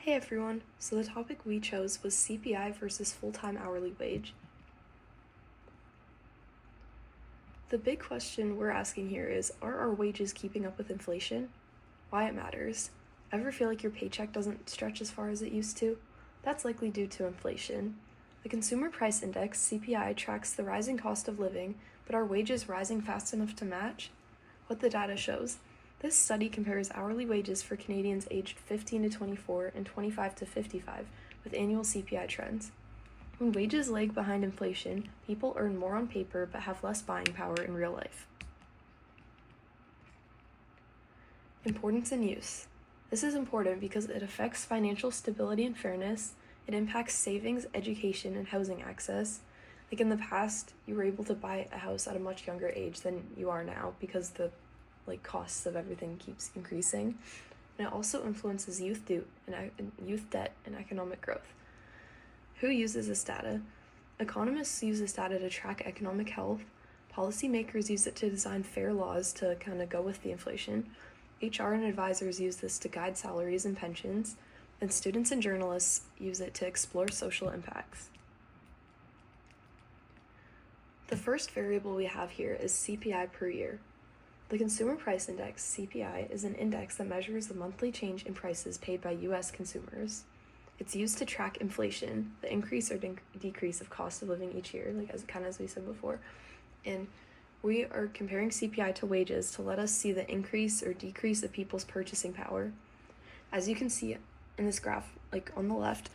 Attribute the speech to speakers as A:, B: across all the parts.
A: Hey everyone, so the topic we chose was CPI versus full-time hourly wage. The big question we're asking here is, are our wages keeping up with inflation? Why it matters. Ever feel like your paycheck doesn't stretch as far as it used to? That's likely due to inflation. The Consumer Price Index, CPI, tracks the rising cost of living, but are wages rising fast enough to match? What the data shows. This study compares hourly wages for Canadians aged 15 to 24 and 25 to 55 with annual CPI trends. When wages lag behind inflation, people earn more on paper but have less buying power in real life. Importance and use. This is important because it affects financial stability and fairness. It impacts savings, education, and housing access. Like in the past, you were able to buy a house at a much younger age than you are now because the costs of everything keeps increasing. And it also influences youth debt and economic growth. Who uses this data? Economists use this data to track economic health. Policymakers use it to design fair laws to kind of go with the inflation. HR and advisors use this to guide salaries and pensions. And students and journalists use it to explore social impacts. The first variable we have here is CPI per year. The Consumer Price Index, CPI, is an index that measures the monthly change in prices paid by U.S. consumers. It's used to track inflation, the increase or decrease of cost of living each year, as we said before. And we are comparing CPI to wages to let us see the increase or decrease of people's purchasing power. As you can see in this graph, on the left,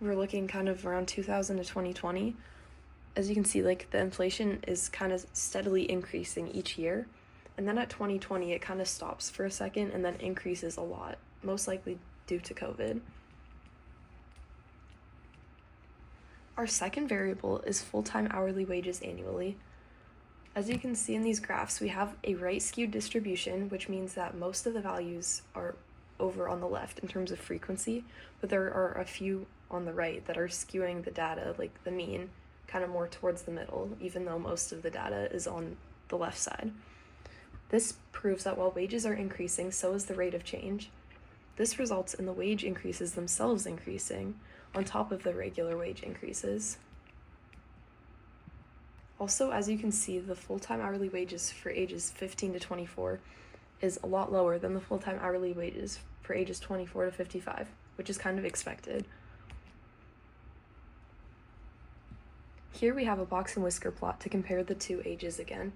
A: we're looking kind of around 2000 to 2020. As you can see, the inflation is kind of steadily increasing each year. And then at 2020, it kind of stops for a second and then increases a lot, most likely due to COVID. Our second variable is full-time hourly wages annually. As you can see in these graphs, we have a right-skewed distribution, which means that most of the values are over on the left in terms of frequency, but there are a few on the right that are skewing the data, the mean, kind of more towards the middle, even though most of the data is on the left side. This proves that while wages are increasing, so is the rate of change. This results in the wage increases themselves increasing, on top of the regular wage increases. Also, as you can see, the full-time hourly wages for ages 15 to 24 is a lot lower than the full-time hourly wages for ages 24 to 55, which is kind of expected. Here we have a box and whisker plot to compare the two ages again.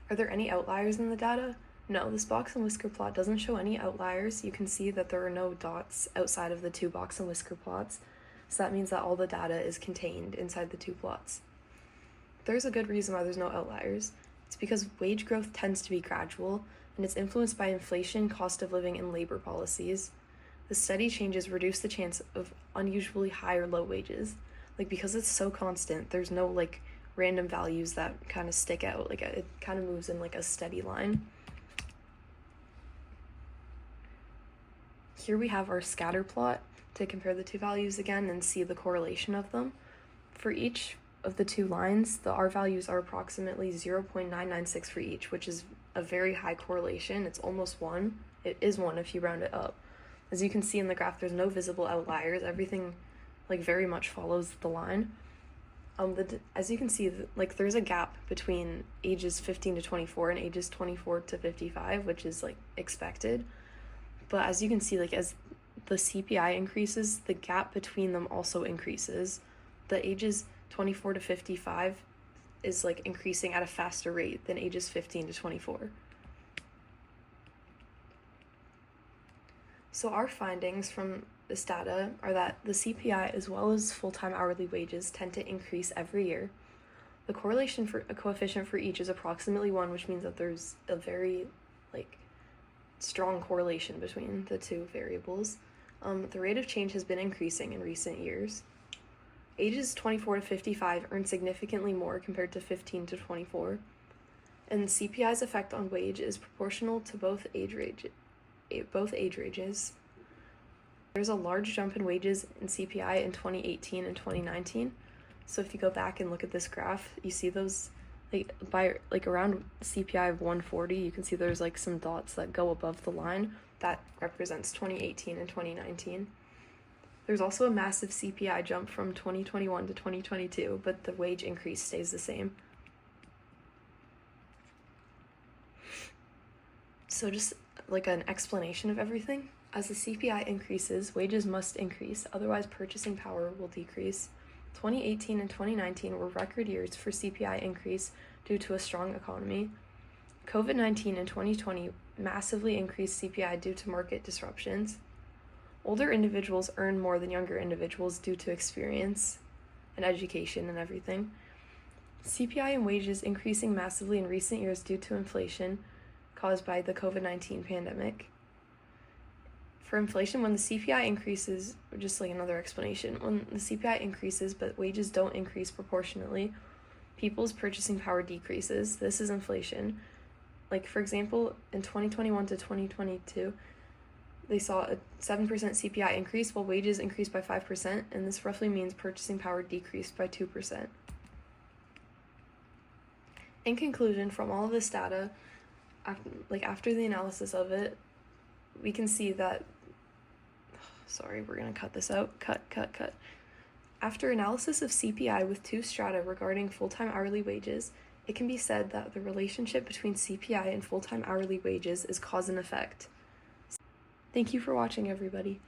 A: Are there any outliers in the data? No, this box and whisker plot doesn't show any outliers. You can see that there are no dots outside of the two box and whisker plots, so that means that all the data is contained inside the two plots. There's a good reason why there's no outliers. It's because wage growth tends to be gradual, and it's influenced by inflation, cost of living, and labor policies. The steady changes reduce the chance of unusually high or low wages. Because it's so constant, there's no random values that kind of stick out. It kind of moves in a steady line. Here we have our scatter plot to compare the two values again and see the correlation of them. For each of the two lines, the R values are approximately 0.996 for each, which is a very high correlation. It's almost 1. It is 1 if you round it up. As you can see in the graph, there's no visible outliers. Everything very much follows the line. As you can see, there's a gap between ages 15 to 24 and ages 24 to 55, which is expected. But as you can see, as the CPI increases, the gap between them also increases. The ages 24 to 55 is increasing at a faster rate than ages 15 to 24. So our findings from this data are that the CPI as well as full-time hourly wages tend to increase every year. The correlation for a coefficient for each is approximately 1, which means that there's a very strong correlation between the two variables. The rate of change has been increasing in recent years. Ages 24 to 55 earn significantly more compared to 15 to 24, and CPI's effect on wage is proportional to both age ranges. There's a large jump in wages in CPI in 2018 and 2019. So if you go back and look at this graph, you see those by around CPI of 140, you can see there's some dots that go above the line. That represents 2018 and 2019. There's also a massive CPI jump from 2021 to 2022, but the wage increase stays the same. So just like an explanation of everything. As the CPI increases, wages must increase, otherwise purchasing power will decrease. 2018 and 2019 were record years for CPI increase due to a strong economy. COVID-19 in 2020 massively increased CPI due to market disruptions. Older individuals earn more than younger individuals due to experience and education and everything. CPI and wages increasing massively in recent years due to inflation caused by the COVID-19 pandemic. For inflation, when the CPI increases, just like another explanation, when the CPI increases but wages don't increase proportionately, people's purchasing power decreases. This is inflation. Like, for example, in 2021 to 2022, they saw a 7% CPI increase while wages increased by 5%, and this roughly means purchasing power decreased by 2%. In conclusion, from all of this data, after the analysis of it, we can see that, sorry, we're going to cut this out, cut. After analysis of CPI with two strata regarding full-time hourly wages, it can be said that the relationship between CPI and full-time hourly wages is cause and effect. Thank you for watching, everybody.